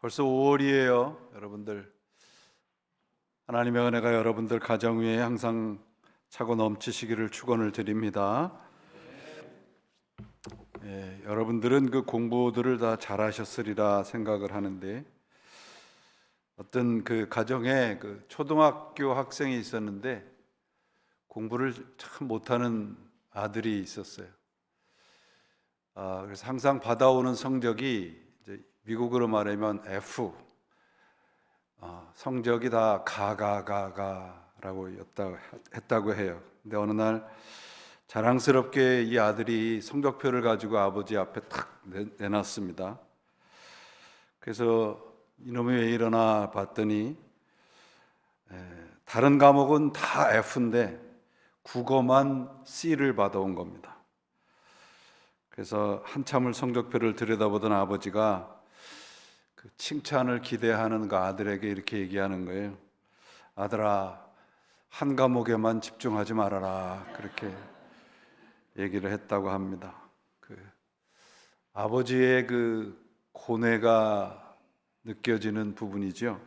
벌써 5월이에요. 여러분들, 하나님의 은혜가 여러분들 가정 위에 항상 차고 넘치시기를 축원을 드립니다. 여러분들은 그 공부들을 다 잘하셨으리라 생각을 하는데, 어떤 그 가정에 그 초등학교 학생이 있었는데 공부를 참 못하는 아들이 있었어요. 그래서 항상 받아오는 성적이 이제 미국으로 말하면 F, 성적이 다 가가가가라고 했다고 해요. 근데 어느 날 자랑스럽게 이 아들이 성적표를 가지고 아버지 앞에 탁 내놨습니다. 그래서 이놈이 왜 이러나 봤더니 다른 과목은 다 F인데 국어만 C를 받아온 겁니다. 그래서 한참을 성적표를 들여다보던 아버지가 그 칭찬을 기대하는 그 아들에게 이렇게 얘기하는 거예요. 아들아, 한 과목에만 집중하지 말아라. 그렇게 얘기를 했다고 합니다. 그 아버지의 그 고뇌가 느껴지는 부분이죠.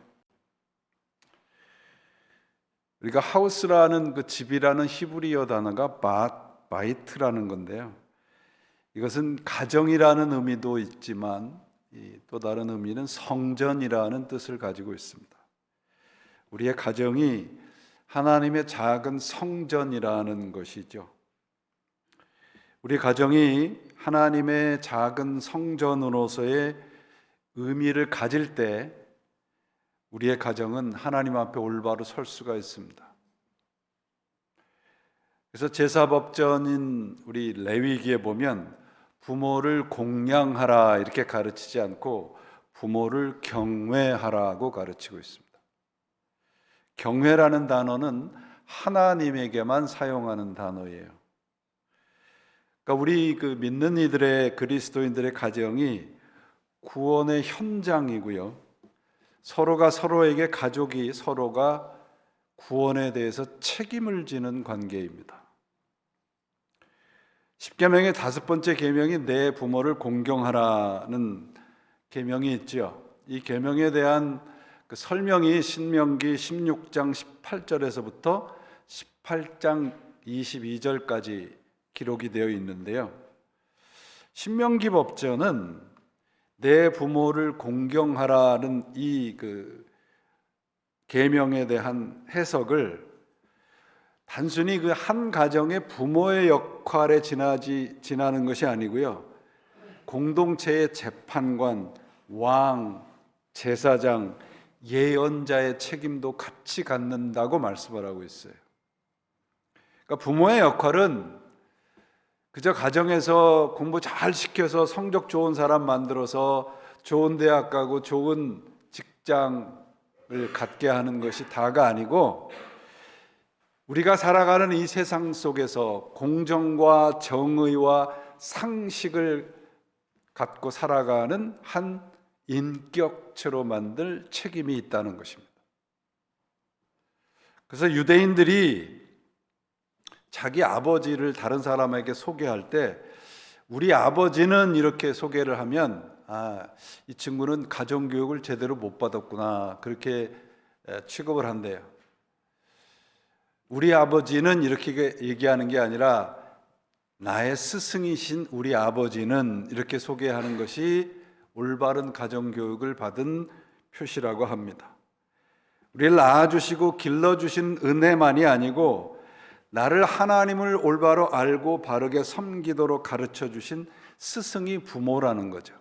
우리가 하우스라는 그 집이라는 히브리어 단어가 바이트라는 건데요. 이것은 가정이라는 의미도 있지만 또 다른 의미는 성전이라는 뜻을 가지고 있습니다. 우리의 가정이 하나님의 작은 성전이라는 것이죠. 우리 가정이 하나님의 작은 성전으로서의 의미를 가질 때 우리의 가정은 하나님 앞에 올바로 설 수가 있습니다. 그래서 제사법전인 우리 레위기에 보면 부모를 공양하라 이렇게 가르치지 않고 부모를 경외하라고 가르치고 있습니다. 경외라는 단어는 하나님에게만 사용하는 단어예요. 그러니까 우리 그 믿는 이들의 그리스도인들의 가정이 구원의 현장이고요. 서로가 서로에게 가족이 서로가 구원에 대해서 책임을 지는 관계입니다. 십계명의 5번째 계명이 내 부모를 공경하라는 계명이 있죠. 이 계명에 대한 그 설명이 신명기 16장 18절에서부터 18장 22절까지 기록이 되어 있는데요. 신명기 법전은 내 부모를 공경하라는 이 그 계명에 대한 해석을 단순히 그 한 가정의 부모의 역할에 지나는 것이 아니고요. 공동체의 재판관, 왕, 제사장, 예언자의 책임도 같이 갖는다고 말씀을 하고 있어요. 그러니까 부모의 역할은 그저 가정에서 공부 잘 시켜서 성적 좋은 사람 만들어서 좋은 대학 가고 좋은 직장을 갖게 하는 것이 다가 아니고 우리가 살아가는 이 세상 속에서 공정과 정의와 상식을 갖고 살아가는 한 인격체로 만들 책임이 있다는 것입니다. 그래서 유대인들이 자기 아버지를 다른 사람에게 소개할 때 우리 아버지는 이렇게 소개를 하면 이 친구는 가정교육을 제대로 못 받았구나 그렇게 취급을 한대요. 우리 아버지는 이렇게 얘기하는 게 아니라 나의 스승이신 우리 아버지는 이렇게 소개하는 것이 올바른 가정교육을 받은 표시라고 합니다. 우리를 낳아주시고 길러주신 은혜만이 아니고 나를 하나님을 올바로 알고 바르게 섬기도록 가르쳐주신 스승이 부모라는 거죠.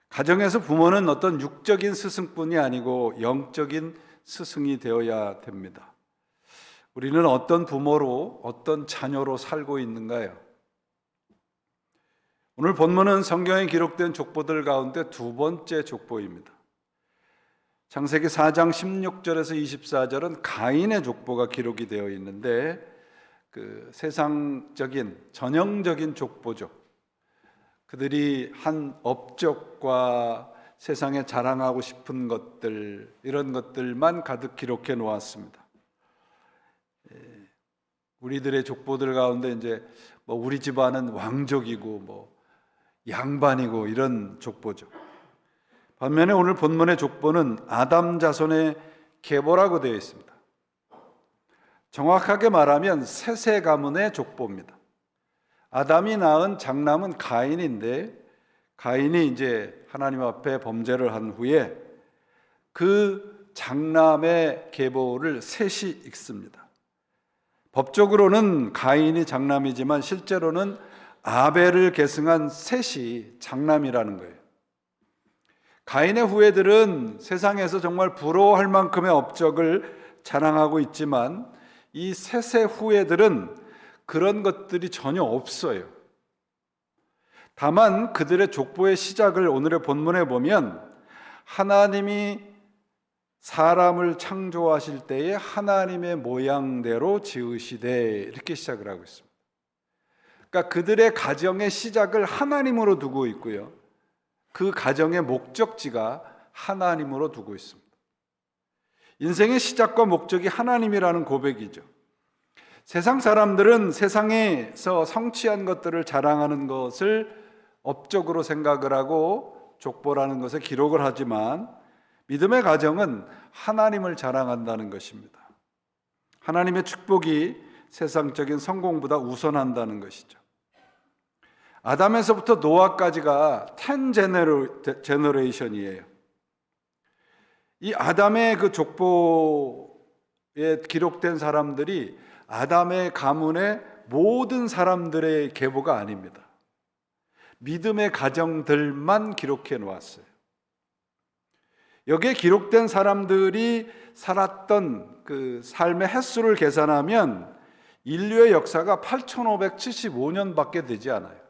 가정에서 부모는 어떤 육적인 스승뿐이 아니고 영적인 스승이 되어야 됩니다. 우리는 어떤 부모로 어떤 자녀로 살고 있는가요? 오늘 본문은 성경에 기록된 족보들 가운데 2번째 족보입니다. 창세기 4장 16절에서 24절은 가인의 족보가 기록이 되어 있는데 그 세상적인 전형적인 족보죠. 그들이 한 업적과 세상에 자랑하고 싶은 것들 이런 것들만 가득 기록해 놓았습니다. 우리들의 족보들 가운데 이제 뭐 우리 집안은 왕족이고 뭐 양반이고 이런 족보죠. 반면에 오늘 본문의 족보는 아담 자손의 계보라고 되어 있습니다. 정확하게 말하면 셋세 가문의 족보입니다. 아담이 낳은 장남은 가인인데, 가인이 이제 하나님 앞에 범죄를 한 후에 그 장남의 계보를 셋이 읽습니다. 법적으로는 가인이 장남이지만 실제로는 아벨을 계승한 셋이 장남이라는 거예요. 가인의 후예들은 세상에서 정말 부러워할 만큼의 업적을 자랑하고 있지만 이 셋의 후예들은 그런 것들이 전혀 없어요. 다만 그들의 족보의 시작을 오늘의 본문에 보면 하나님이 사람을 창조하실 때에 하나님의 모양대로 지으시되 이렇게 시작을 하고 있습니다. 그러니까 그들의 가정의 시작을 하나님으로 두고 있고요, 그 가정의 목적지가 하나님으로 두고 있습니다. 인생의 시작과 목적이 하나님이라는 고백이죠. 세상 사람들은 세상에서 성취한 것들을 자랑하는 것을 업적으로 생각을 하고 족보라는 것에 기록을 하지만 믿음의 가정은 하나님을 자랑한다는 것입니다. 하나님의 축복이 세상적인 성공보다 우선한다는 것이죠. 아담에서부터 노아까지가 10 제너레이션이에요. 이 아담의 그 족보에 기록된 사람들이 아담의 가문의 모든 사람들의 계보가 아닙니다. 믿음의 가정들만 기록해 놓았어요. 여기에 기록된 사람들이 살았던 그 삶의 횟수를 계산하면 인류의 역사가 8575년밖에 되지 않아요.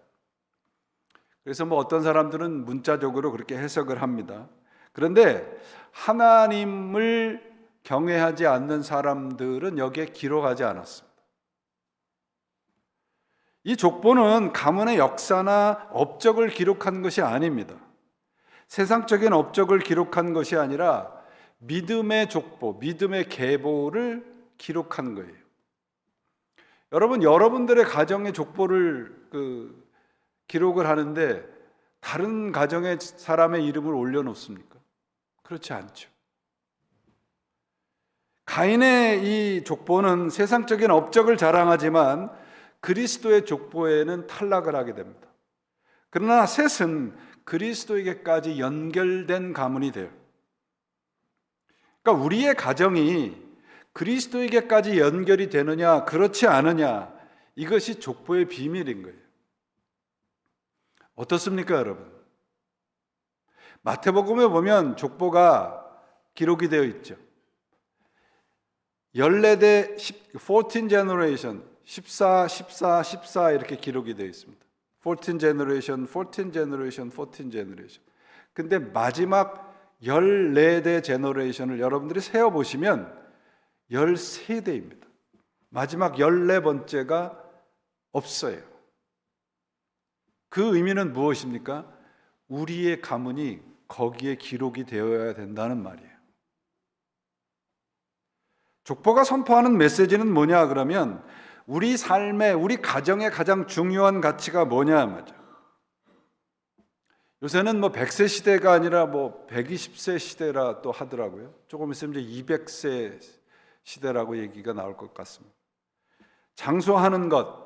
그래서 어떤 사람들은 문자적으로 그렇게 해석을 합니다. 그런데 하나님을 경외하지 않는 사람들은 여기에 기록하지 않았습니다. 이 족보는 가문의 역사나 업적을 기록한 것이 아닙니다. 세상적인 업적을 기록한 것이 아니라 믿음의 족보, 믿음의 계보를 기록한 거예요. 여러분, 여러분들의 가정의 족보를 기록을 하는데 다른 가정의 사람의 이름을 올려놓습니까? 그렇지 않죠. 가인의 이 족보는 세상적인 업적을 자랑하지만 그리스도의 족보에는 탈락을 하게 됩니다. 그러나 셋은 그리스도에게까지 연결된 가문이 돼요. 그러니까 우리의 가정이 그리스도에게까지 연결이 되느냐 그렇지 않느냐, 이것이 족보의 비밀인 거예요. 어떻습니까, 여러분? 마태복음에 보면 족보가 기록이 되어 있죠. 14대 14 generation, 14, 14, 14 이렇게 기록이 되어 있습니다. 14 generation, 14 generation, 14 generation. 근데 마지막 14대 제너레이션을 여러분들이 세어보시면 13대입니다. 마지막 14번째가 없어요. 그 의미는 무엇입니까? 우리의 가문이 거기에 기록이 되어야 된다는 말이에요. 족보가 선포하는 메시지는 뭐냐 그러면 우리 삶의, 우리 가정의 가장 중요한 가치가 뭐냐 말이죠. 요새는 100세 시대가 아니라 120세 시대라 또 하더라고요. 조금 있으면 이제 200세 시대라고 얘기가 나올 것 같습니다. 장수하는 것,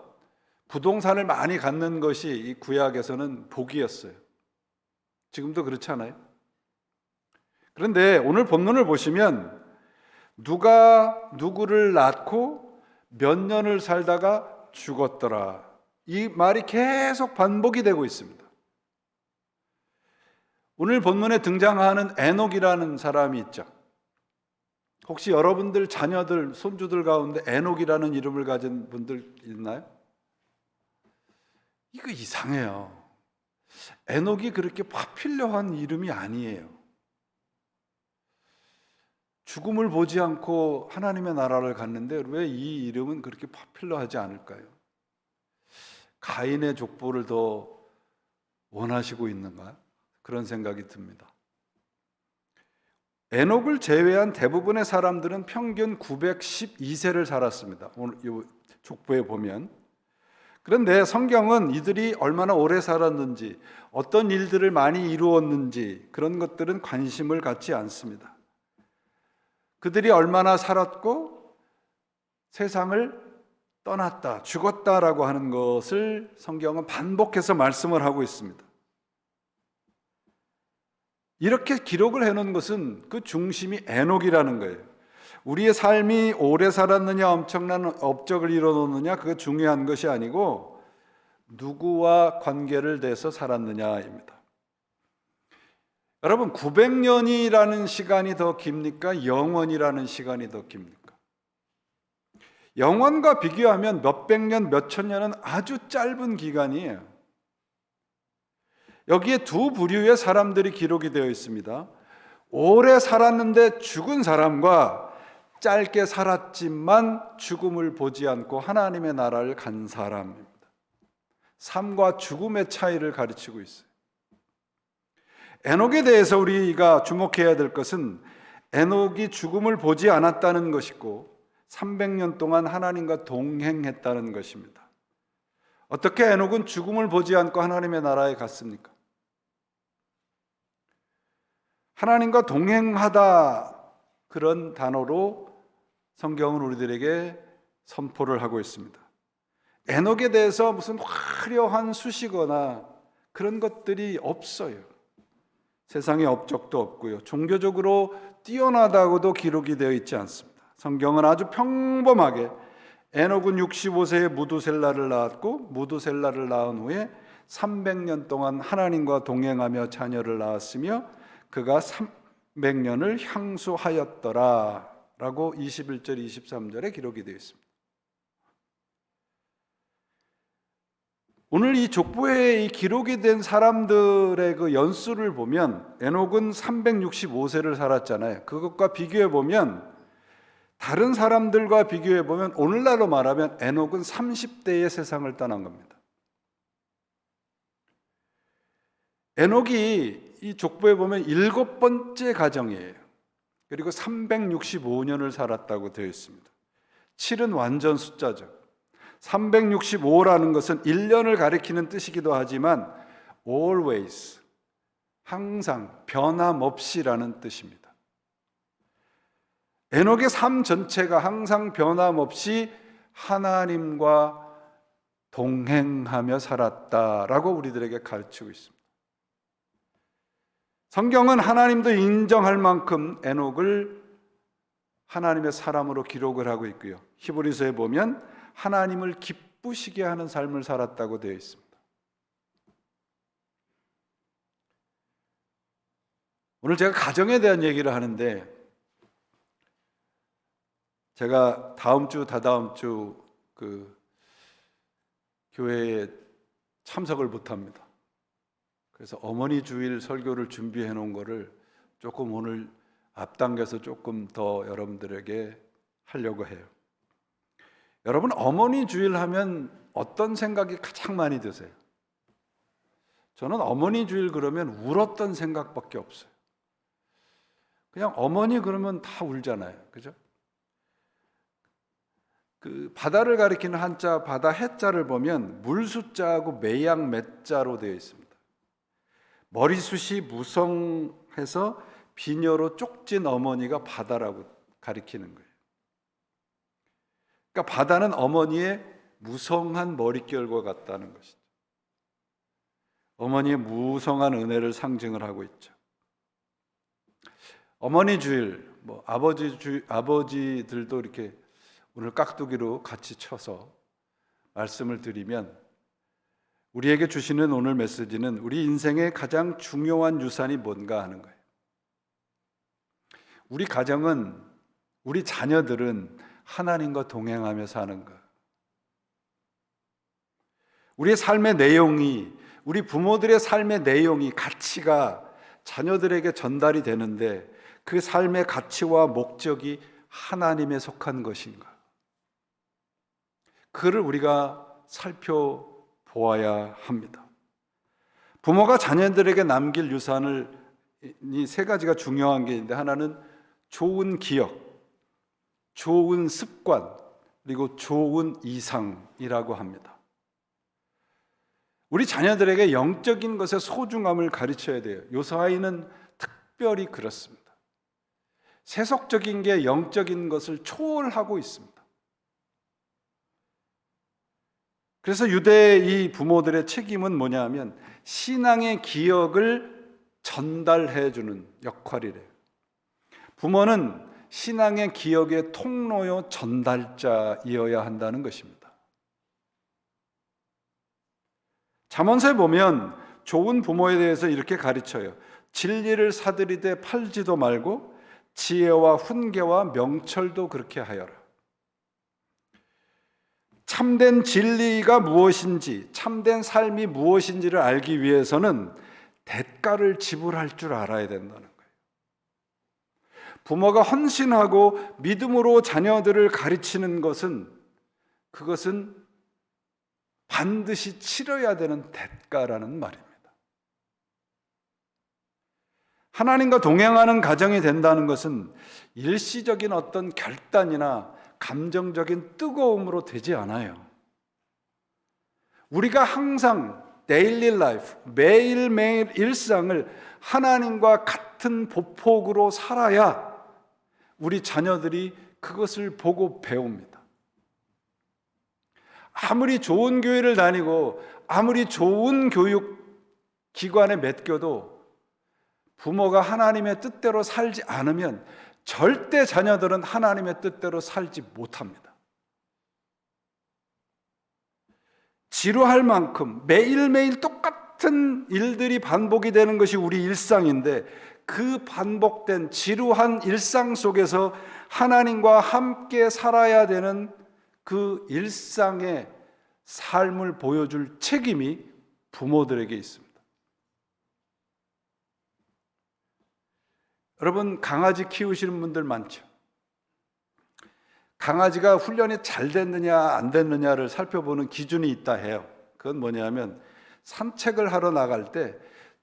부동산을 많이 갖는 것이 이 구약에서는 복이었어요. 지금도 그렇지 않아요? 그런데 오늘 본문을 보시면 누가 누구를 낳고 몇 년을 살다가 죽었더라, 이 말이 계속 반복이 되고 있습니다. 오늘 본문에 등장하는 에녹이라는 사람이 있죠. 혹시 여러분들 자녀들, 손주들 가운데 에녹이라는 이름을 가진 분들 있나요? 이거 이상해요. 에녹이 그렇게 파퓰러한 이름이 아니에요. 죽음을 보지 않고 하나님의 나라를 갔는데 왜 이 이름은 그렇게 파퓰러하지 않을까요? 가인의 족보를 더 원하시고 있는가? 그런 생각이 듭니다. 에녹을 제외한 대부분의 사람들은 평균 912세를 살았습니다. 오늘 이 족보에 보면. 그런데 성경은 이들이 얼마나 오래 살았는지, 어떤 일들을 많이 이루었는지 그런 것들은 관심을 갖지 않습니다. 그들이 얼마나 살았고 세상을 떠났다, 죽었다라고 하는 것을 성경은 반복해서 말씀을 하고 있습니다. 이렇게 기록을 해놓은 것은 그 중심이 에녹이라는 거예요. 우리의 삶이 오래 살았느냐, 엄청난 업적을 이뤄놓느냐, 그게 중요한 것이 아니고 누구와 관계를 대해서 살았느냐입니다. 여러분, 900년이라는 시간이 더 깁니까? 영원이라는 시간이 더 깁니까? 영원과 비교하면 몇백 년, 몇천 년은 아주 짧은 기간이에요. 여기에 두 부류의 사람들이 기록이 되어 있습니다. 오래 살았는데 죽은 사람과 짧게 살았지만 죽음을 보지 않고 하나님의 나라를 간 사람입니다. 삶과 죽음의 차이를 가르치고 있어요. 에녹에 대해서 우리가 주목해야 될 것은 에녹이 죽음을 보지 않았다는 것이고 300년 동안 하나님과 동행했다는 것입니다. 어떻게 에녹은 죽음을 보지 않고 하나님의 나라에 갔습니까? 하나님과 동행하다, 그런 단어로 성경은 우리들에게 선포를 하고 있습니다. 에녹에 대해서 무슨 화려한 수식어나 그런 것들이 없어요. 세상에 업적도 없고요, 종교적으로 뛰어나다고도 기록이 되어 있지 않습니다. 성경은 아주 평범하게 에녹은 65세에 무두셀라를 낳았고 무두셀라를 낳은 후에 300년 동안 하나님과 동행하며 자녀를 낳았으며 그가 300년을 향수하였더라 라고 21절 23절에 기록이 되어 있습니다. 오늘 이 족보에 이 기록이 된 사람들의 그 연수를 보면 에녹은 365세를 살았잖아요. 그것과 비교해 보면, 다른 사람들과 비교해 보면 오늘날로 말하면 에녹은 30대의 세상을 떠난 겁니다. 에녹이 이 족보에 보면 7번째 가정이에요. 그리고 365년을 살았다고 되어 있습니다. 7은 완전 숫자죠. 365라는 것은 1년을 가리키는 뜻이기도 하지만 always, 항상, 변함없이라는 뜻입니다. 에녹의 삶 전체가 항상 변함없이 하나님과 동행하며 살았다라고 우리들에게 가르치고 있습니다. 성경은 하나님도 인정할 만큼 에녹을 하나님의 사람으로 기록을 하고 있고요, 히브리서에 보면 하나님을 기쁘시게 하는 삶을 살았다고 되어 있습니다. 오늘 제가 가정에 대한 얘기를 하는데, 제가 다음 주, 다다음 주 그 교회에 참석을 못합니다. 그래서 어머니 주일 설교를 준비해 놓은 거를 조금 오늘 앞당겨서 조금 더 여러분들에게 하려고 해요. 여러분, 어머니 주일 하면 어떤 생각이 가장 많이 드세요? 저는 어머니 주일 그러면 울었던 생각밖에 없어요. 그냥 어머니 그러면 다 울잖아요, 그죠? 그 바다를 가리키는 한자, 바다 해자를 보면 물숫자하고 매양 맷자로 되어 있습니다. 머리숱이 무성해서 비녀로 쪽진 어머니가 바다라고 가리키는 거예요. 그러니까 바다는 어머니의 무성한 머릿결과 같다는 것이죠. 어머니의 무성한 은혜를 상징을 하고 있죠. 어머니 주일, 아버지들도 이렇게 오늘 깍두기로 같이 쳐서 말씀을 드리면, 우리에게 주시는 오늘 메시지는 우리 인생의 가장 중요한 유산이 뭔가 하는 거예요. 우리 가정은, 우리 자녀들은 하나님과 동행하며 사는 것. 우리의 삶의 내용이, 우리 부모들의 삶의 내용이, 가치가 자녀들에게 전달이 되는데 그 삶의 가치와 목적이 하나님에 속한 것인가? 그를 우리가 살펴보아야 합니다. 부모가 자녀들에게 남길 유산을, 이 세 가지가 중요한 게 있는데, 하나는 좋은 기억, 좋은 습관, 그리고 좋은 이상이라고 합니다. 우리 자녀들에게 영적인 것의 소중함을 가르쳐야 돼요. 요사이는 특별히 그렇습니다. 세속적인 게 영적인 것을 초월하고 있습니다. 그래서 유대의 이 부모들의 책임은 뭐냐 하면 신앙의 기억을 전달해 주는 역할이래요. 부모는 신앙의 기억의 통로요 전달자이어야 한다는 것입니다. 잠언서에 보면 좋은 부모에 대해서 이렇게 가르쳐요. 진리를 사들이되 팔지도 말고 지혜와 훈계와 명철도 그렇게 하여라. 참된 진리가 무엇인지, 참된 삶이 무엇인지를 알기 위해서는 대가를 지불할 줄 알아야 된다는 거예요. 부모가 헌신하고 믿음으로 자녀들을 가르치는 것은 그것은 반드시 치러야 되는 대가라는 말입니다. 하나님과 동행하는 가정이 된다는 것은 일시적인 어떤 결단이나 감정적인 뜨거움으로 되지 않아요. 우리가 항상 데일리 라이프, 매일매일 일상을 하나님과 같은 보폭으로 살아야 우리 자녀들이 그것을 보고 배웁니다. 아무리 좋은 교회를 다니고 아무리 좋은 교육 기관에 맡겨도 부모가 하나님의 뜻대로 살지 않으면 절대 자녀들은 하나님의 뜻대로 살지 못합니다. 지루할 만큼 매일매일 똑같은 일들이 반복이 되는 것이 우리 일상인데 그 반복된 지루한 일상 속에서 하나님과 함께 살아야 되는 그 일상의 삶을 보여줄 책임이 부모들에게 있습니다. 여러분, 강아지 키우시는 분들 많죠? 강아지가 훈련이 잘 됐느냐 안 됐느냐를 살펴보는 기준이 있다 해요. 그건 뭐냐면 산책을 하러 나갈 때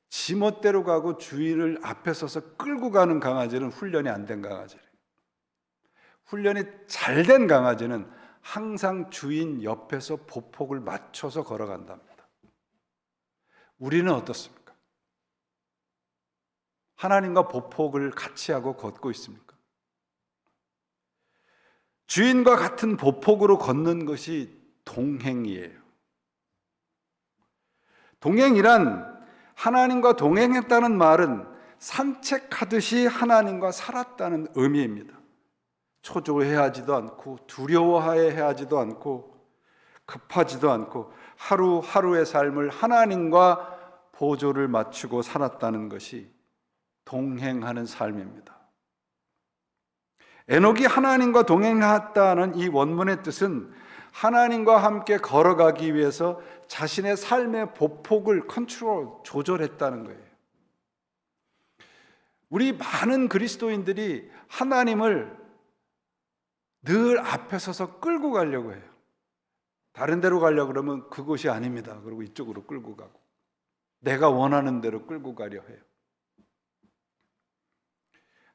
지멋대로 가고 주인을 앞에 서서 끌고 가는 강아지는 훈련이 안 된 강아지래요. 훈련이 잘 된 강아지는 항상 주인 옆에서 보폭을 맞춰서 걸어간답니다. 우리는 어떻습니까? 하나님과 보폭을 같이 하고 걷고 있습니까? 주인과 같은 보폭으로 걷는 것이 동행이에요. 동행이란 하나님과 동행했다는 말은 산책하듯이 하나님과 살았다는 의미입니다. 초조해하지도 않고 두려워해하지도 않고 급하지도 않고 하루하루의 삶을 하나님과 보조를 맞추고 살았다는 것이 동행하는 삶입니다. 에녹이 하나님과 동행했다는 이 원문의 뜻은 하나님과 함께 걸어가기 위해서 자신의 삶의 보폭을 조절했다는 거예요. 우리 많은 그리스도인들이 하나님을 늘 앞에 서서 끌고 가려고 해요. 다른 데로 가려고 그러면 그곳이 아닙니다. 그리고 이쪽으로 끌고 가고 내가 원하는 대로 끌고 가려 해요.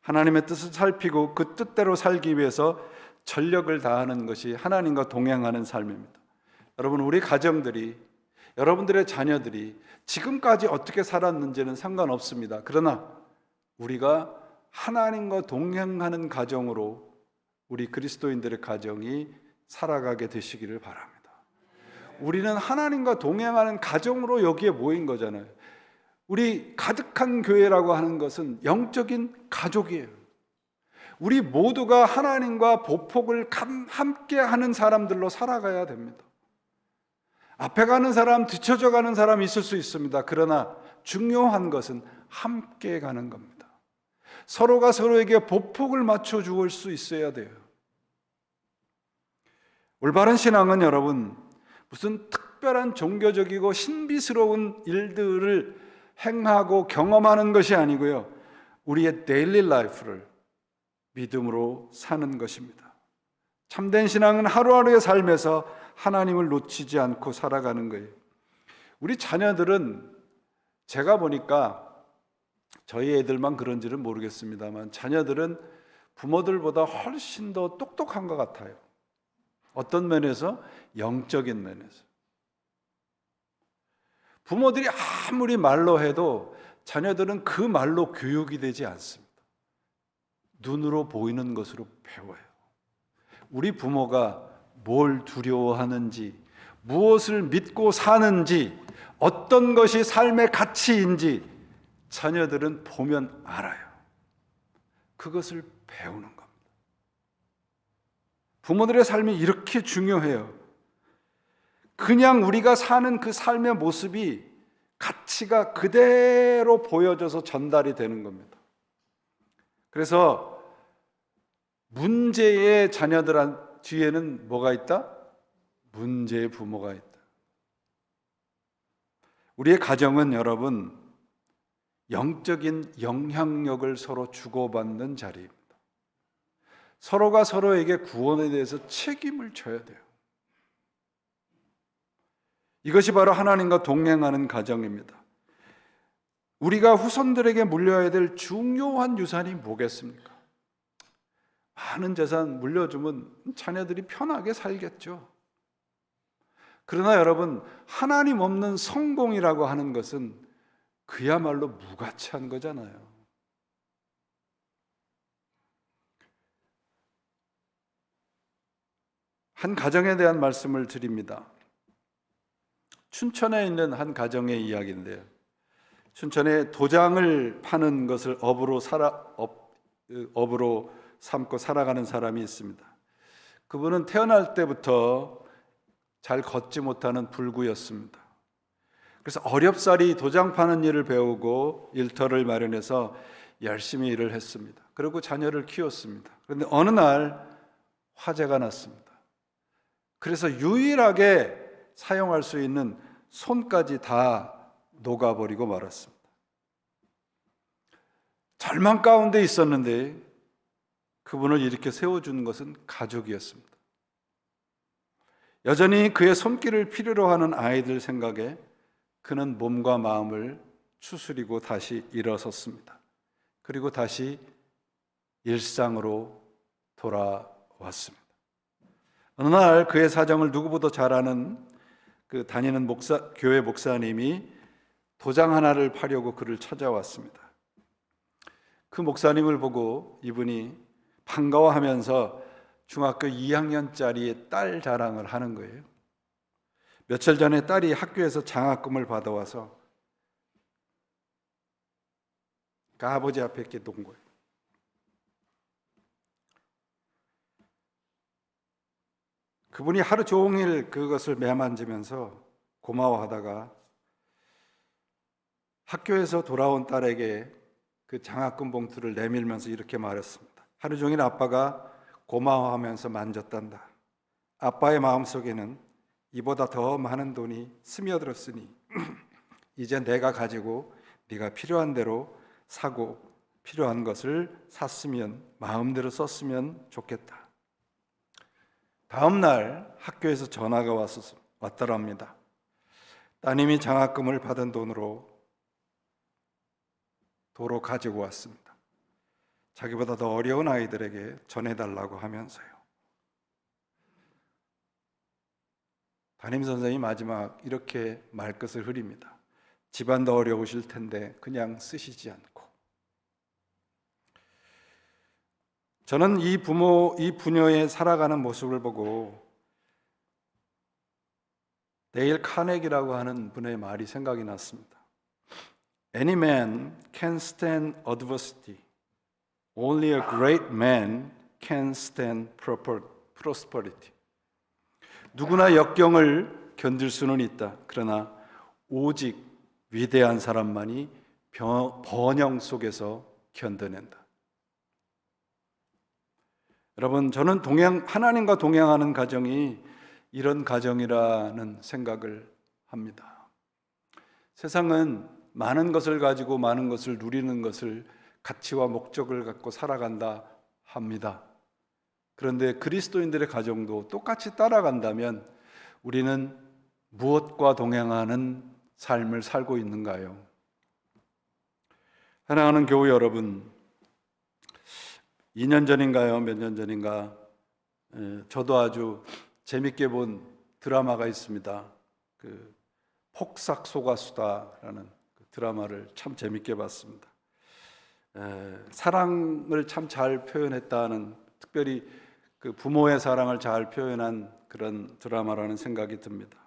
하나님의 뜻을 살피고 그 뜻대로 살기 위해서 전력을 다하는 것이 하나님과 동행하는 삶입니다. 여러분, 우리 가정들이, 여러분들의 자녀들이 지금까지 어떻게 살았는지는 상관없습니다. 그러나 우리가 하나님과 동행하는 가정으로 우리 그리스도인들의 가정이 살아가게 되시기를 바랍니다. 우리는 하나님과 동행하는 가정으로 여기에 모인 거잖아요. 우리 가득한 교회라고 하는 것은 영적인 가족이에요. 우리 모두가 하나님과 보폭을 함께 하는 사람들로 살아가야 됩니다. 앞에 가는 사람, 뒤쳐져 가는 사람이 있을 수 있습니다. 그러나 중요한 것은 함께 가는 겁니다. 서로가 서로에게 보폭을 맞춰 주을 수 있어야 돼요. 올바른 신앙은 여러분, 무슨 특별한 종교적이고 신비스러운 일들을 행하고 경험하는 것이 아니고요, 우리의 데일리 라이프를 믿음으로 사는 것입니다. 참된 신앙은 하루하루의 삶에서 하나님을 놓치지 않고 살아가는 거예요. 우리 자녀들은 제가 보니까 저희 애들만 그런지는 모르겠습니다만 자녀들은 부모들보다 훨씬 더 똑똑한 것 같아요. 어떤 면에서? 영적인 면에서. 부모들이 아무리 말로 해도 자녀들은 그 말로 교육이 되지 않습니다. 눈으로 보이는 것으로 배워요. 우리 부모가 뭘 두려워하는지, 무엇을 믿고 사는지, 어떤 것이 삶의 가치인지 자녀들은 보면 알아요. 그것을 배우는 겁니다. 부모들의 삶이 이렇게 중요해요. 그냥 우리가 사는 그 삶의 모습이 가치가 그대로 보여져서 전달이 되는 겁니다. 그래서 문제의 자녀들 뒤에는 뭐가 있다? 문제의 부모가 있다. 우리의 가정은 여러분, 영적인 영향력을 서로 주고받는 자리입니다. 서로가 서로에게 구원에 대해서 책임을 져야 돼요. 이것이 바로 하나님과 동행하는 가정입니다. 우리가 후손들에게 물려야 될 중요한 유산이 뭐겠습니까? 많은 재산 물려주면 자녀들이 편하게 살겠죠. 그러나 여러분, 하나님 없는 성공이라고 하는 것은 그야말로 무가치한 거잖아요. 한 가정에 대한 말씀을 드립니다. 춘천에 있는 한 가정의 이야기인데요. 춘천에 도장을 파는 것을 업으로 삼고 살아가는 사람이 있습니다. 그분은 태어날 때부터 잘 걷지 못하는 불구였습니다. 그래서 어렵사리 도장 파는 일을 배우고 일터를 마련해서 열심히 일을 했습니다. 그리고 자녀를 키웠습니다. 그런데 어느 날 화재가 났습니다. 그래서 유일하게 사용할 수 있는 손까지 다 녹아버리고 말았습니다. 절망 가운데 있었는데 그분을 이렇게 세워준 것은 가족이었습니다. 여전히 그의 손길을 필요로 하는 아이들 생각에 그는 몸과 마음을 추스리고 다시 일어섰습니다. 그리고 다시 일상으로 돌아왔습니다. 어느 날 그의 사정을 누구보다 잘 아는 그 다니는 교회 목사님이 도장 하나를 파려고 그를 찾아왔습니다. 그 목사님을 보고 이분이 반가워하면서 중학교 2학년짜리 딸 자랑을 하는 거예요. 며칠 전에 딸이 학교에서 장학금을 받아와서 그 아버지 앞에 이렇게 놓은 거예요. 그분이 하루 종일 그것을 매만지면서 고마워하다가 학교에서 돌아온 딸에게 그 장학금 봉투를 내밀면서 이렇게 말했습니다. 하루 종일 아빠가 고마워하면서 만졌단다. 아빠의 마음속에는 이보다 더 많은 돈이 스며들었으니 이제 내가 가지고 네가 필요한 대로 사고 필요한 것을 샀으면 마음대로 썼으면 좋겠다. 다음 날 학교에서 전화가 왔더랍니다. 따님이 장학금을 받은 돈으로 도로 가지고 왔습니다. 자기보다 더 어려운 아이들에게 전해달라고 하면서요. 담임 선생님이 마지막 이렇게 말끝을 흐립니다. 집안도 어려우실 텐데 그냥 쓰시지 않고. 저는 이 부녀의 살아가는 모습을 보고 데일 카네기라고 하는 분의 말이 생각이 났습니다. Any man can stand adversity. Only a great man can stand prosperity. 누구나 역경을 견딜 수는 있다. 그러나 오직 위대한 사람만이 번영 속에서 견뎌낸다. 여러분, 저는 하나님과 동행하는 가정이 이런 가정이라는 생각을 합니다. 세상은 많은 것을 가지고 많은 것을 누리는 것을 가치와 목적을 갖고 살아간다 합니다. 그런데 그리스도인들의 가정도 똑같이 따라간다면 우리는 무엇과 동행하는 삶을 살고 있는가요? 사랑하는 교우 여러분, 2년 전인가요? 몇 년 전인가? 저도 아주 재밌게 본 드라마가 있습니다. 그 폭삭 소가수다라는 그 드라마를 참 재밌게 봤습니다. 사랑을 참 잘 표현했다는, 특별히 그 부모의 사랑을 잘 표현한 그런 드라마라는 생각이 듭니다.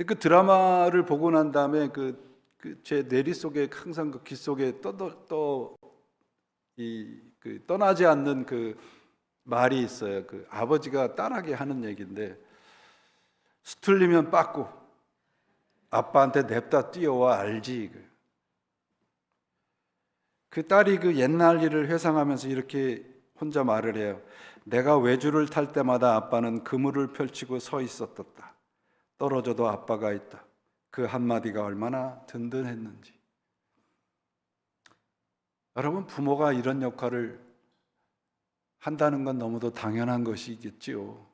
그 드라마를 보고 난 다음에 제 내리 속에 항상 그 귀 속에 떠나지 않는 그 말이 있어요. 그 아버지가 딸에게 하는 얘기인데, 수틀리면 빠꾸 아빠한테 냅다 뛰어와 알지. 그 딸이 그 옛날 일을 회상하면서 이렇게 혼자 말을 해요. 내가 외주를 탈 때마다 아빠는 그물을 펼치고 서 있었다. 떨어져도 아빠가 있다. 그 한마디가 얼마나 든든했는지. 여러분, 부모가 이런 역할을 한다는 건 너무도 당연한 것이겠지요.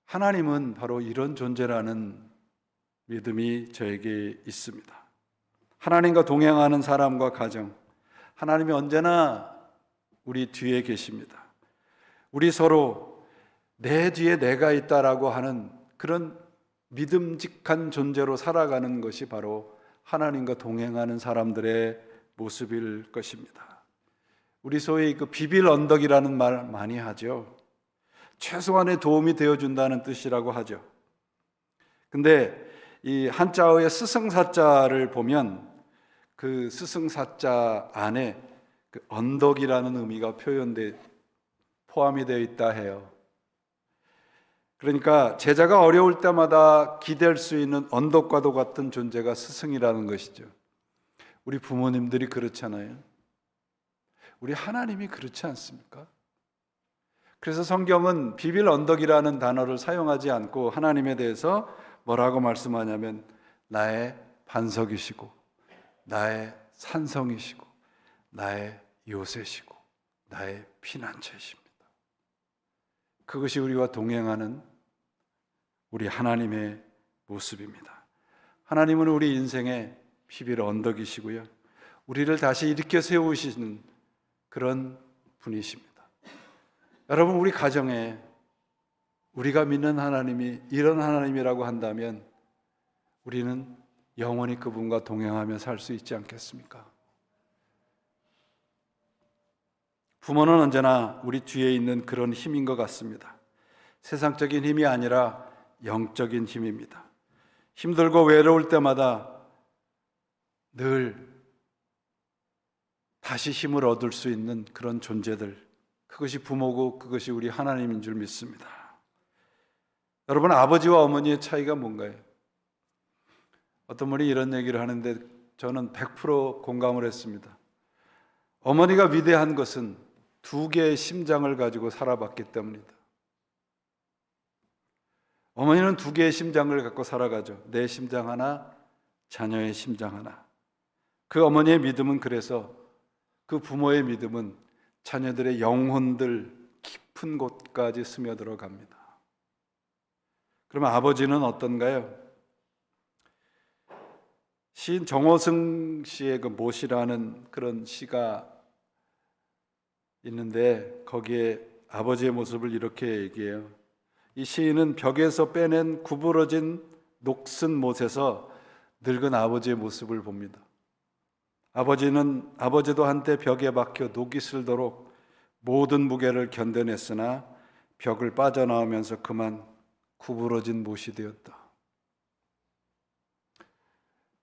하나님은 바로 이런 존재라는 믿음이 저에게 있습니다. 하나님과 동행하는 사람과 가정, 하나님이 언제나 우리 뒤에 계십니다. 우리 서로 내 뒤에 내가 있다라고 하는 그런 믿음직한 존재로 살아가는 것이 바로 하나님과 동행하는 사람들의 모습일 것입니다. 우리 소위 그 비빌 언덕이라는 말 많이 하죠. 최소한의 도움이 되어준다는 뜻이라고 하죠. 근데 이 한자어의 스승사자를 보면 그 스승사자 안에 그 언덕이라는 의미가 포함이 되어 있다 해요. 그러니까 제자가 어려울 때마다 기댈 수 있는 언덕과도 같은 존재가 스승이라는 것이죠. 우리 부모님들이 그렇잖아요. 우리 하나님이 그렇지 않습니까? 그래서 성경은 비빌 언덕이라는 단어를 사용하지 않고 하나님에 대해서 뭐라고 말씀하냐면 나의 반석이시고 나의 산성이시고 나의 요새시고 나의 피난처이십니다. 그것이 우리와 동행하는 우리 하나님의 모습입니다. 하나님은 우리 인생의 비빌 언덕이시고요, 우리를 다시 일으켜 세우시는 그런 분이십니다. 여러분, 우리 가정에 우리가 믿는 하나님이 이런 하나님이라고 한다면 우리는 영원히 그분과 동행하며 살 수 있지 않겠습니까? 부모는 언제나 우리 뒤에 있는 그런 힘인 것 같습니다. 세상적인 힘이 아니라 영적인 힘입니다. 힘들고 외로울 때마다 늘 다시 힘을 얻을 수 있는 그런 존재들, 그것이 부모고 그것이 우리 하나님인 줄 믿습니다. 여러분, 아버지와 어머니의 차이가 뭔가요? 어떤 분이 이런 얘기를 하는데 저는 100% 공감을 했습니다. 어머니가 위대한 것은 두 개의 심장을 가지고 살아봤기 때문이다. 어머니는 두 개의 심장을 갖고 살아가죠. 내 심장 하나, 자녀의 심장 하나. 그 어머니의 믿음은, 그래서 그 부모의 믿음은 자녀들의 영혼들 깊은 곳까지 스며들어 갑니다. 그러면 아버지는 어떤가요? 시인 정호승 씨의 그 못이라는 그런 시가 있는데 거기에 아버지의 모습을 이렇게 얘기해요. 이 시인은 벽에서 빼낸 구부러진 녹슨 못에서 늙은 아버지의 모습을 봅니다. 아버지도 한때 벽에 박혀 녹이 슬도록 모든 무게를 견뎌냈으나 벽을 빠져나오면서 그만 구부러진 못이 되었다.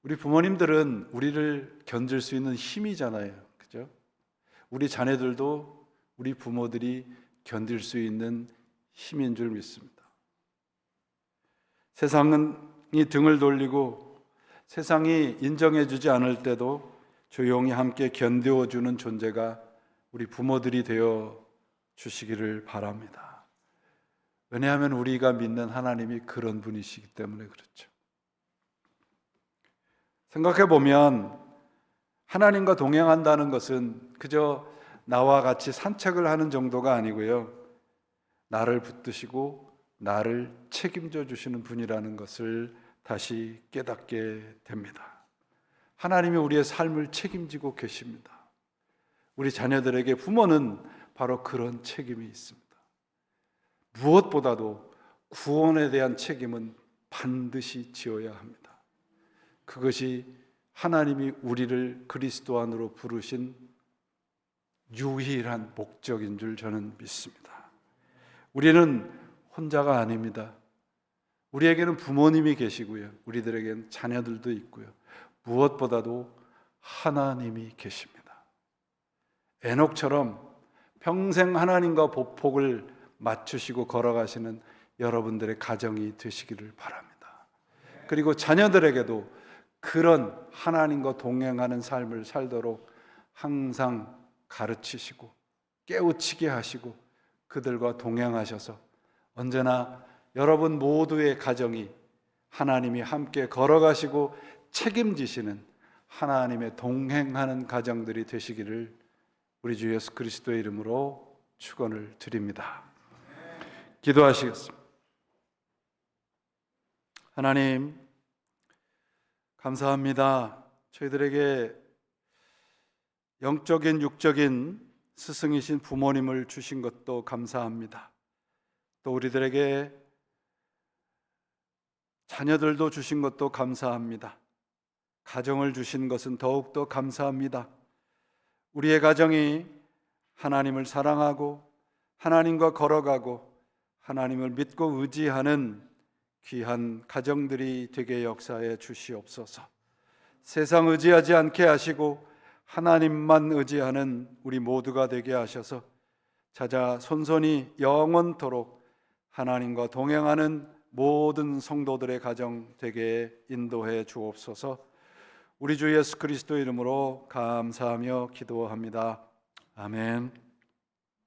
우리 부모님들은 우리를 견딜 수 있는 힘이잖아요. 그죠? 우리 자녀들도 우리 부모들이 견딜 수 있는 힘인 줄 믿습니다. 세상이 등을 돌리고 세상이 인정해주지 않을 때도 조용히 함께 견뎌주는 존재가 우리 부모들이 되어 주시기를 바랍니다. 왜냐하면 우리가 믿는 하나님이 그런 분이시기 때문에 그렇죠. 생각해 보면 하나님과 동행한다는 것은 그저 나와 같이 산책을 하는 정도가 아니고요, 나를 붙드시고 나를 책임져 주시는 분이라는 것을 다시 깨닫게 됩니다. 하나님이 우리의 삶을 책임지고 계십니다. 우리 자녀들에게 부모는 바로 그런 책임이 있습니다. 무엇보다도 구원에 대한 책임은 반드시 지어야 합니다. 그것이 하나님이 우리를 그리스도 안으로 부르신 유일한 목적인 줄 저는 믿습니다. 우리는 혼자가 아닙니다. 우리에게는 부모님이 계시고요, 우리들에게는 자녀들도 있고요, 무엇보다도 하나님이 계십니다. 에녹처럼 평생 하나님과 보폭을 맞추시고 걸어가시는 여러분들의 가정이 되시기를 바랍니다. 그리고 자녀들에게도 그런 하나님과 동행하는 삶을 살도록 항상 가르치시고 깨우치게 하시고 그들과 동행하셔서 언제나 여러분 모두의 가정이 하나님이 함께 걸어가시고 책임지시는 하나님의 동행하는 가정들이 되시기를 우리 주 예수 그리스도의 이름으로 축원을 드립니다. 기도하시겠습니다. 하나님, 감사합니다. 저희들에게 영적인 육적인 스승이신 부모님을 주신 것도 감사합니다. 또 우리들에게 자녀들도 주신 것도 감사합니다. 가정을 주신 것은 더욱더 감사합니다. 우리의 가정이 하나님을 사랑하고 하나님과 걸어가고 하나님을 믿고 의지하는 귀한 가정들이 되게 역사해 주시옵소서. 세상 의지하지 않게 하시고 하나님만 의지하는 우리 모두가 되게 하셔서 자자 손손이 영원토록 하나님과 동행하는 모든 성도들의 가정 되게 인도해 주옵소서. 우리 주 예수 그리스도 이름으로 감사하며 기도합니다. 아멘.